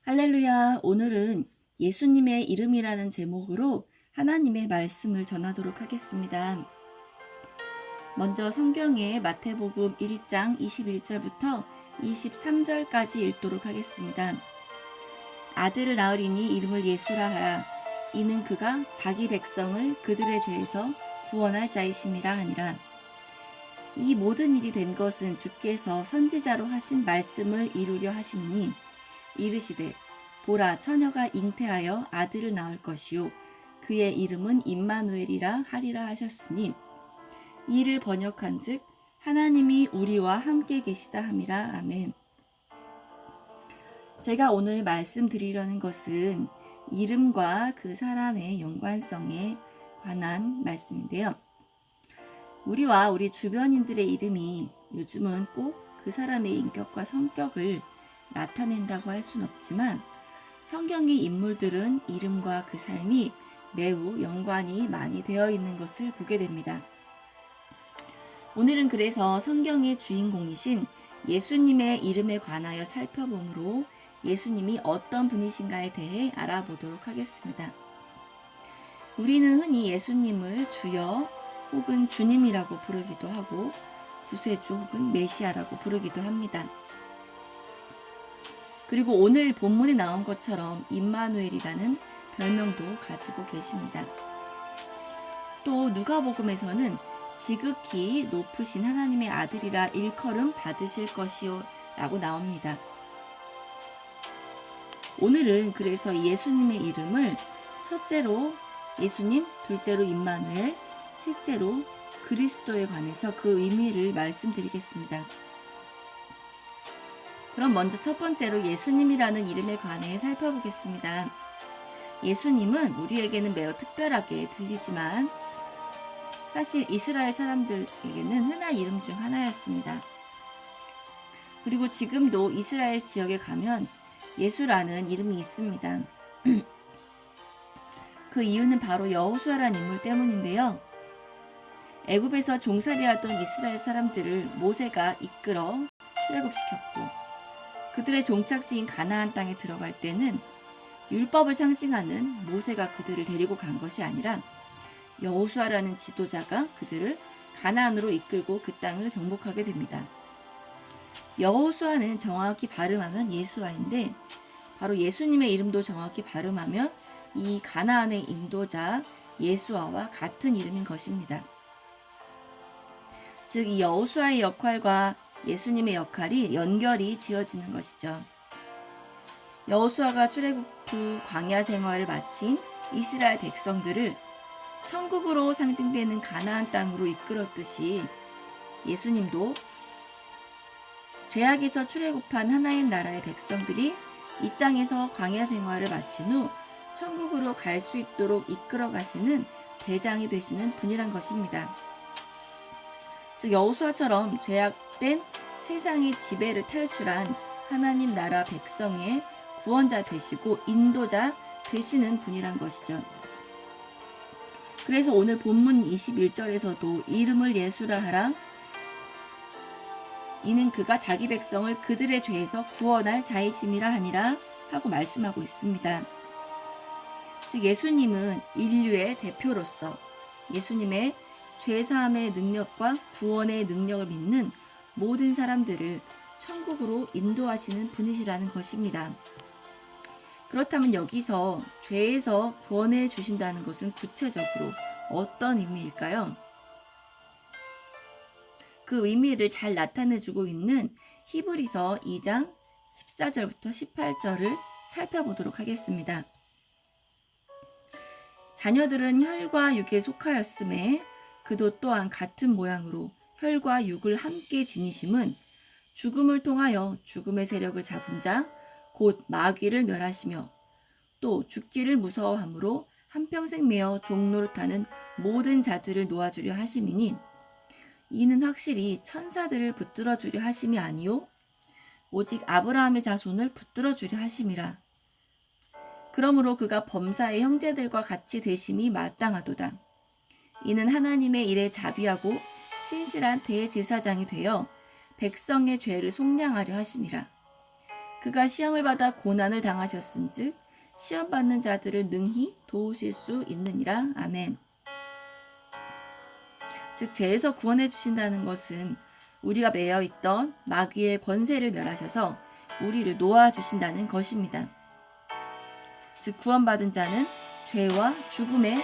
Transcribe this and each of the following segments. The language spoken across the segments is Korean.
할렐루야. 오늘은 예수님의 이름이라는 제목으로 하나님의 말씀을 전하도록 하겠습니다. 먼저 성경의 마태복음 1장 21절부터 23절까지 읽도록 하겠습니다. 아들을 낳으리니 이름을 예수라 하라. 이는 그가 자기 백성을 그들의 죄에서 구원할 자이심이라 하니라. 이 모든 일이 된 것은 주께서 선지자로 하신 말씀을 이루려 하심이니 이르시되 보라 처녀가 잉태하여 아들을 낳을 것이요 그의 이름은 임마누엘이라 하리라 하셨으니 이를 번역한즉 하나님이 우리와 함께 계시다 함이라. 아멘. 제가 오늘 말씀드리려는 것은 이름과 그 사람의 연관성에 관한 말씀인데요. 우리와 우리 주변인들의 이름이 요즘은 꼭 그 사람의 인격과 성격을 나타낸다고 할 순 없지만 성경의 인물들은 이름과 그 삶이 매우 연관이 많이 되어 있는 것을 보게 됩니다. 오늘은 그래서 성경의 주인공이신 예수님의 이름에 관하여 살펴보므로 예수님이 어떤 분이신가에 대해 알아보도록 하겠습니다. 우리는 흔히 예수님을 주여 혹은 주님이라고 부르기도 하고 구세주 혹은 메시아라고 부르기도 합니다. 그리고 오늘 본문에 나온 것처럼 임마누엘이라는 별명도 가지고 계십니다. 또 누가복음에서는 지극히 높으신 하나님의 아들이라 일컬음 받으실 것이요 라고 나옵니다. 오늘은 그래서 예수님의 이름을 첫째로 예수님, 둘째로 임마누엘, 셋째로 그리스도에 관해서 그 의미를 말씀드리겠습니다. 그럼 먼저 첫 번째로 예수님이라는 이름에 관해 살펴보겠습니다. 예수님은 우리에게는 매우 특별하게 들리지만 사실 이스라엘 사람들에게는 흔한 이름 중 하나였습니다. 그리고 지금도 이스라엘 지역에 가면 예수라는 이름이 있습니다. 그 이유는 바로 여호수아라는 인물 때문인데요. 애굽에서 종살이하던 이스라엘 사람들을 모세가 이끌어 출애굽시켰고 그들의 종착지인 가나안 땅에 들어갈 때는 율법을 상징하는 모세가 그들을 데리고 간 것이 아니라 여호수아라는 지도자가 그들을 가나안으로 이끌고 그 땅을 정복하게 됩니다. 여호수아는 정확히 발음하면 예수아인데 바로 예수님의 이름도 정확히 발음하면 이 가나안의 인도자 예수아와 같은 이름인 것입니다. 즉 이 여호수아의 역할과 예수님의 역할이 연결이 지어지는 것이죠. 여호수아가 출애굽 후 광야 생활을 마친 이스라엘 백성들을 천국으로 상징되는 가나안 땅으로 이끌었듯이 예수님도 죄악에서 출애굽한 하나님 나라의 백성들이 이 땅에서 광야 생활을 마친 후 천국으로 갈 수 있도록 이끌어 가시는 대장이 되시는 분이란 것입니다. 즉 여호수아처럼 죄악된 세상의 지배를 탈출한 하나님 나라 백성의 구원자 되시고 인도자 되시는 분이란 것이죠. 그래서 오늘 본문 21절에서도 이름을 예수라 하라. 이는 그가 자기 백성을 그들의 죄에서 구원할 자이심이라 하니라 하고 말씀하고 있습니다. 즉 예수님은 인류의 대표로서 예수님의 죄사함의 능력과 구원의 능력을 믿는 모든 사람들을 천국으로 인도하시는 분이시라는 것입니다. 그렇다면 여기서 죄에서 구원해 주신다는 것은 구체적으로 어떤 의미일까요? 그 의미를 잘 나타내주고 있는 히브리서 2장 14절부터 18절을 살펴보도록 하겠습니다. 자녀들은 혈과 육에 속하였음에 그도 또한 같은 모양으로 혈과 육을 함께 지니심은 죽음을 통하여 죽음의 세력을 잡은 자 곧 마귀를 멸하시며 또 죽기를 무서워함으로 한평생 매어 종노릇하는 모든 자들을 놓아주려 하심이니 이는 확실히 천사들을 붙들어 주려 하심이 아니요 오직 아브라함의 자손을 붙들어 주려 하심이라. 그러므로 그가 범사의 형제들과 같이 되심이 마땅하도다. 이는 하나님의 일에 자비하고 신실한 대제사장이 되어 백성의 죄를 속량하려 하심이라. 그가 시험을 받아 고난을 당하셨은즉 시험 받는 자들을 능히 도우실 수 있느니라. 아멘. 즉 죄에서 구원해 주신다는 것은 우리가 매여 있던 마귀의 권세를 멸하셔서 우리를 놓아 주신다는 것입니다. 즉 구원받은 자는 죄와 죽음의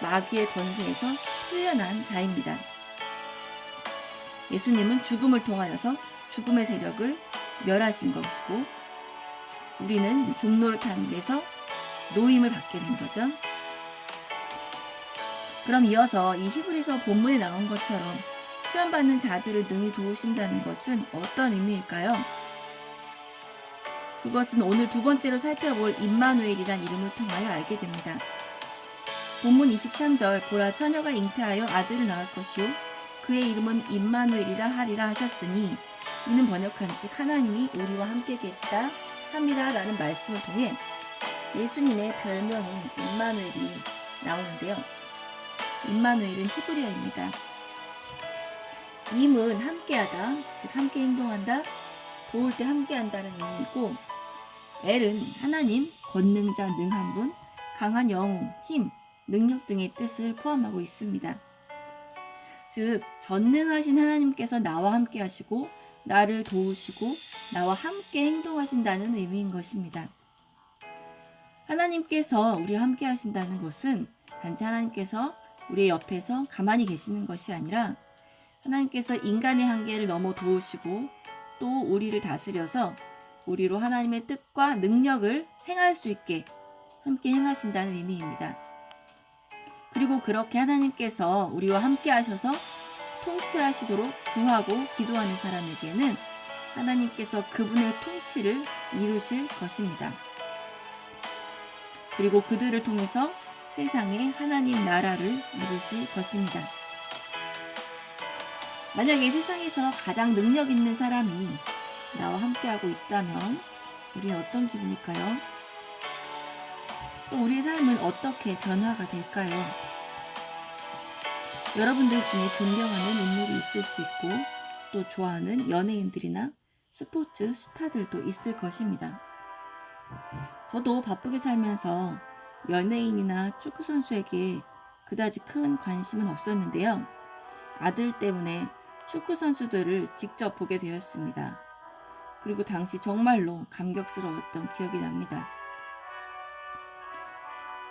마귀의 권세에서 풀려난 자입니다. 예수님은 죽음을 통하여서 죽음의 세력을 멸하신 것이고 우리는 종노릇한 데서 노임을 받게 된 거죠. 그럼 이어서 이 히브리서 본문에 나온 것처럼 시험받는 자들을 능히 도우신다는 것은 어떤 의미일까요? 그것은 오늘 두 번째로 살펴볼 임마누엘이란 이름을 통하여 알게 됩니다. 본문 23절 보라 처녀가 잉태하여 아들을 낳을 것이요 그의 이름은 임마누엘이라 하리라 하셨으니 이는 번역한즉 하나님이 우리와 함께 계시다 함이라 라는 말씀을 통해 예수님의 별명인 임마누엘이 나오는데요. 임마누엘은 히브리어입니다. 임은 함께하다, 즉 함께 행동한다, 도울 때 함께한다는 의미이고 엘은 하나님, 권능자, 능한 분, 강한 영웅, 힘, 능력 등의 뜻을 포함하고 있습니다. 즉 전능하신 하나님께서 나와 함께 하시고 나를 도우시고 나와 함께 행동하신다는 의미인 것입니다. 하나님께서 우리와 함께 하신다는 것은 단지 하나님께서 우리의 옆에서 가만히 계시는 것이 아니라 하나님께서 인간의 한계를 넘어 도우시고 또 우리를 다스려서 우리로 하나님의 뜻과 능력을 행할 수 있게 함께 행하신다는 의미입니다. 그리고 그렇게 하나님께서 우리와 함께 하셔서 통치하시도록 구하고 기도하는 사람에게는 하나님께서 그분의 통치를 이루실 것입니다. 그리고 그들을 통해서 세상에 하나님 나라를 이루실 것입니다. 만약에 세상에서 가장 능력 있는 사람이 나와 함께하고 있다면 우리는 어떤 기분일까요? 또 우리의 삶은 어떻게 변화가 될까요? 여러분들 중에 존경하는 인물이 있을 수 있고 또 좋아하는 연예인들이나 스포츠 스타들도 있을 것입니다. 저도 바쁘게 살면서 연예인이나 축구선수에게 그다지 큰 관심은 없었는데요. 아들 때문에 축구선수들을 직접 보게 되었습니다. 그리고 당시 정말로 감격스러웠던 기억이 납니다.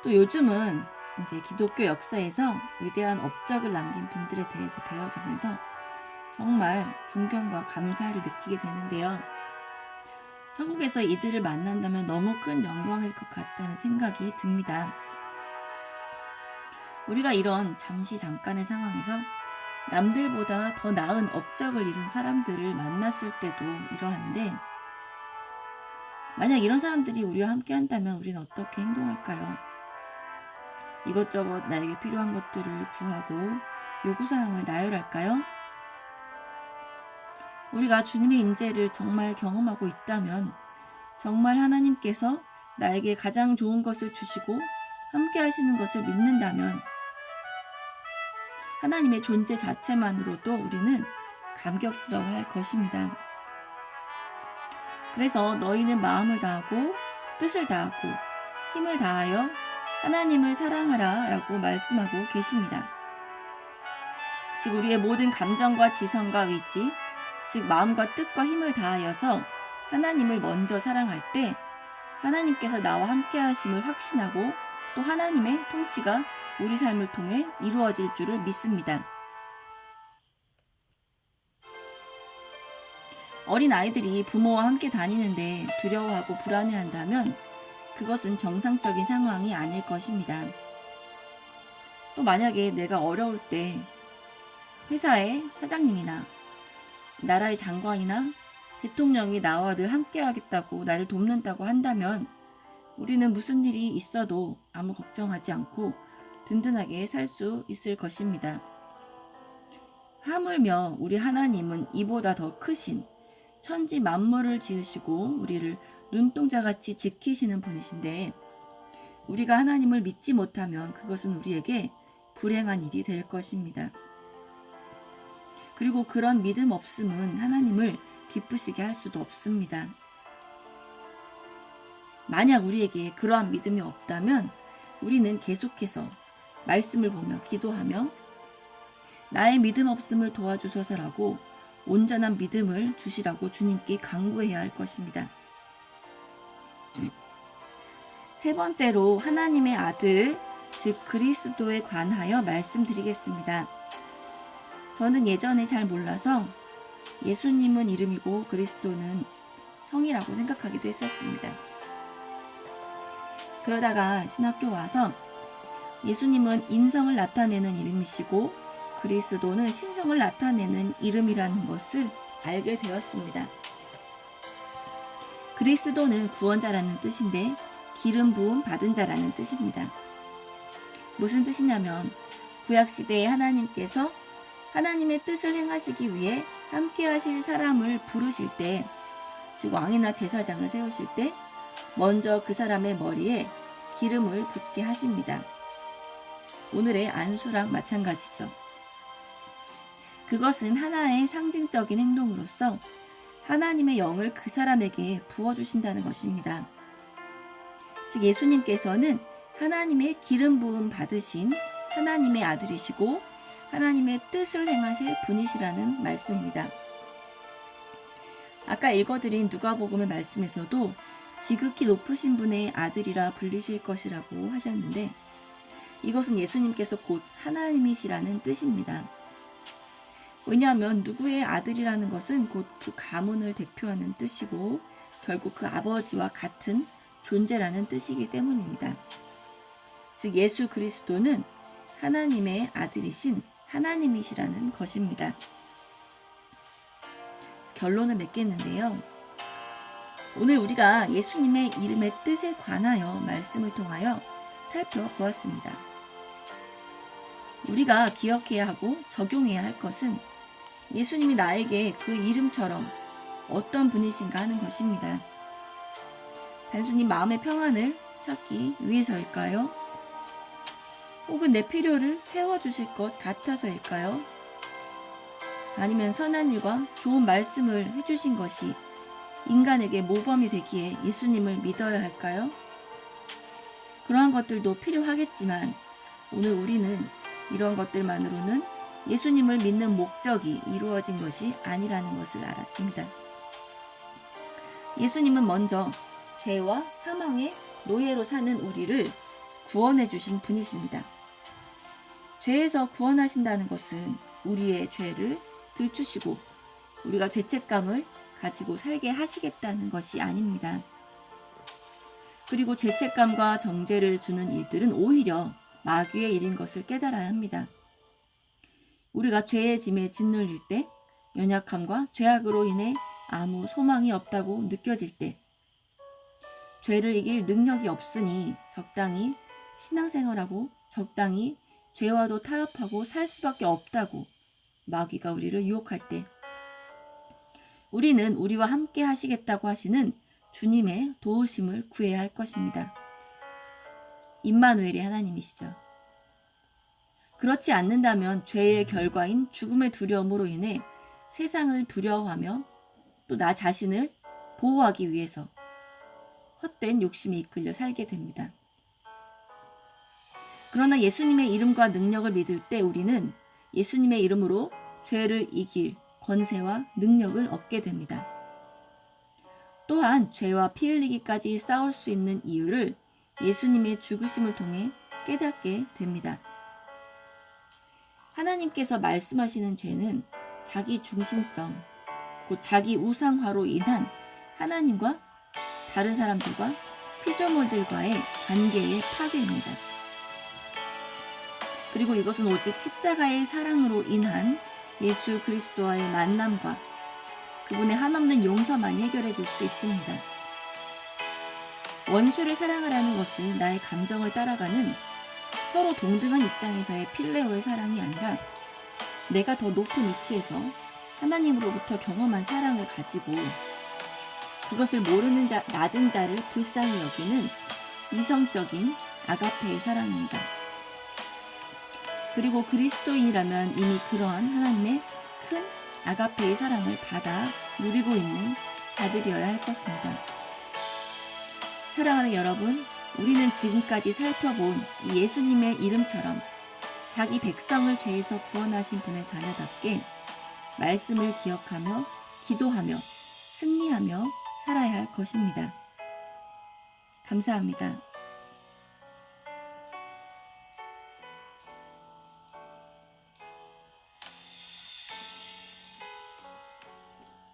또 요즘은 이제 기독교 역사에서 위대한 업적을 남긴 분들에 대해서 배워가면서 정말 존경과 감사를 느끼게 되는데요. 천국에서 이들을 만난다면 너무 큰 영광일 것 같다는 생각이 듭니다. 우리가 이런 잠깐의 상황에서 남들보다 더 나은 업적을 이룬 사람들을 만났을 때도 이러한데 만약 이런 사람들이 우리와 함께 한다면 우리는 어떻게 행동할까요? 이것저것 나에게 필요한 것들을 구하고 요구사항을 나열할까요? 우리가 주님의 임재를 정말 경험하고 있다면 정말 하나님께서 나에게 가장 좋은 것을 주시고 함께 하시는 것을 믿는다면 하나님의 존재 자체만으로도 우리는 감격스러워할 것입니다. 그래서 너희는 마음을 다하고 뜻을 다하고 힘을 다하여 하나님을 사랑하라 라고 말씀하고 계십니다. 즉 우리의 모든 감정과 지성과 의지, 즉 마음과 뜻과 힘을 다하여서 하나님을 먼저 사랑할 때 하나님께서 나와 함께 하심을 확신하고 또 하나님의 통치가 우리 삶을 통해 이루어질 줄을 믿습니다. 어린 아이들이 부모와 함께 다니는데 두려워하고 불안해한다면 그것은 정상적인 상황이 아닐 것입니다. 또 만약에 내가 어려울 때 회사의 사장님이나 나라의 장관이나 대통령이 나와 늘 함께 하겠다고 나를 돕는다고 한다면 우리는 무슨 일이 있어도 아무 걱정하지 않고 든든하게 살 수 있을 것입니다. 하물며 우리 하나님은 이보다 더 크신 천지 만물을 지으시고 우리를 눈동자같이 지키시는 분이신데 우리가 하나님을 믿지 못하면 그것은 우리에게 불행한 일이 될 것입니다. 그리고 그런 믿음 없음은 하나님을 기쁘시게 할 수도 없습니다. 만약 우리에게 그러한 믿음이 없다면 우리는 계속해서 말씀을 보며 기도하며 나의 믿음 없음을 도와주소서라고 온전한 믿음을 주시라고 주님께 간구해야 할 것입니다. 세 번째로 하나님의 아들, 즉 그리스도에 관하여 말씀드리겠습니다. 저는 예전에 잘 몰라서 예수님은 이름이고 그리스도는 성이라고 생각하기도 했었습니다. 그러다가 신학교 와서 예수님은 인성을 나타내는 이름이시고 그리스도는 신성을 나타내는 이름이라는 것을 알게 되었습니다. 그리스도는 구원자라는 뜻인데 기름 부음 받은 자라는 뜻입니다. 무슨 뜻이냐면 구약시대에 하나님께서 하나님의 뜻을 행하시기 위해 함께 하실 사람을 부르실 때, 즉 왕이나 제사장을 세우실 때 먼저 그 사람의 머리에 기름을 붓게 하십니다. 오늘의 안수랑 마찬가지죠. 그것은 하나의 상징적인 행동으로서 하나님의 영을 그 사람에게 부어주신다는 것입니다. 즉 예수님께서는 하나님의 기름 부음 받으신 하나님의 아들이시고 하나님의 뜻을 행하실 분이시라는 말씀입니다. 아까 읽어드린 누가복음의 말씀에서도 지극히 높으신 분의 아들이라 불리실 것이라고 하셨는데 이것은 예수님께서 곧 하나님이시라는 뜻입니다. 왜냐하면 누구의 아들이라는 것은 곧 그 가문을 대표하는 뜻이고 결국 그 아버지와 같은 존재라는 뜻이기 때문입니다. 즉 예수 그리스도는 하나님의 아들이신 하나님이시라는 것입니다. 결론을 맺겠는데요. 오늘 우리가 예수님의 이름의 뜻에 관하여 말씀을 통하여 살펴보았습니다. 우리가 기억해야 하고 적용해야 할 것은 예수님이 나에게 그 이름처럼 어떤 분이신가 하는 것입니다. 단순히 마음의 평안을 찾기 위해서일까요? 혹은 내 필요를 채워주실 것 같아서일까요? 아니면 선한 일과 좋은 말씀을 해주신 것이 인간에게 모범이 되기에 예수님을 믿어야 할까요? 그러한 것들도 필요하겠지만 오늘 우리는 이런 것들만으로는 예수님을 믿는 목적이 이루어진 것이 아니라는 것을 알았습니다. 예수님은 먼저 죄와 사망의 노예로 사는 우리를 구원해 주신 분이십니다. 죄에서 구원하신다는 것은 우리의 죄를 들추시고 우리가 죄책감을 가지고 살게 하시겠다는 것이 아닙니다. 그리고 죄책감과 정죄를 주는 일들은 오히려 마귀의 일인 것을 깨달아야 합니다. 우리가 죄의 짐에 짓눌릴 때, 연약함과 죄악으로 인해 아무 소망이 없다고 느껴질 때, 죄를 이길 능력이 없으니 적당히 신앙생활하고 적당히 죄와도 타협하고 살 수밖에 없다고 마귀가 우리를 유혹할 때, 우리는 우리와 함께 하시겠다고 하시는 주님의 도우심을 구해야 할 것입니다. 임마누엘이 하나님이시죠. 그렇지 않는다면 죄의 결과인 죽음의 두려움으로 인해 세상을 두려워하며 또 나 자신을 보호하기 위해서 헛된 욕심에 이끌려 살게 됩니다. 그러나 예수님의 이름과 능력을 믿을 때 우리는 예수님의 이름으로 죄를 이길 권세와 능력을 얻게 됩니다. 또한 죄와 피 흘리기까지 싸울 수 있는 이유를 예수님의 죽으심을 통해 깨닫게 됩니다. 하나님께서 말씀하시는 죄는 자기 중심성, 곧 자기 우상화로 인한 하나님과 다른 사람들과 피조물들과의 관계의 파괴입니다. 그리고 이것은 오직 십자가의 사랑으로 인한 예수 그리스도와의 만남과 그분의 한없는 용서만이 해결해 줄 수 있습니다. 원수를 사랑하라는 것은 나의 감정을 따라가는 서로 동등한 입장에서의 필레오의 사랑이 아니라 내가 더 높은 위치에서 하나님으로부터 경험한 사랑을 가지고 그것을 모르는 낮은 자를 불쌍히 여기는 이성적인 아가페의 사랑입니다. 그리고 그리스도인이라면 이미 그러한 하나님의 큰 아가페의 사랑을 받아 누리고 있는 자들이어야 할 것입니다. 사랑하는 여러분, 우리는 지금까지 살펴본 이 예수님의 이름처럼 자기 백성을 죄에서 구원하신 분의 자녀답게 말씀을 기억하며 기도하며 승리하며 살아야 할 것입니다. 감사합니다.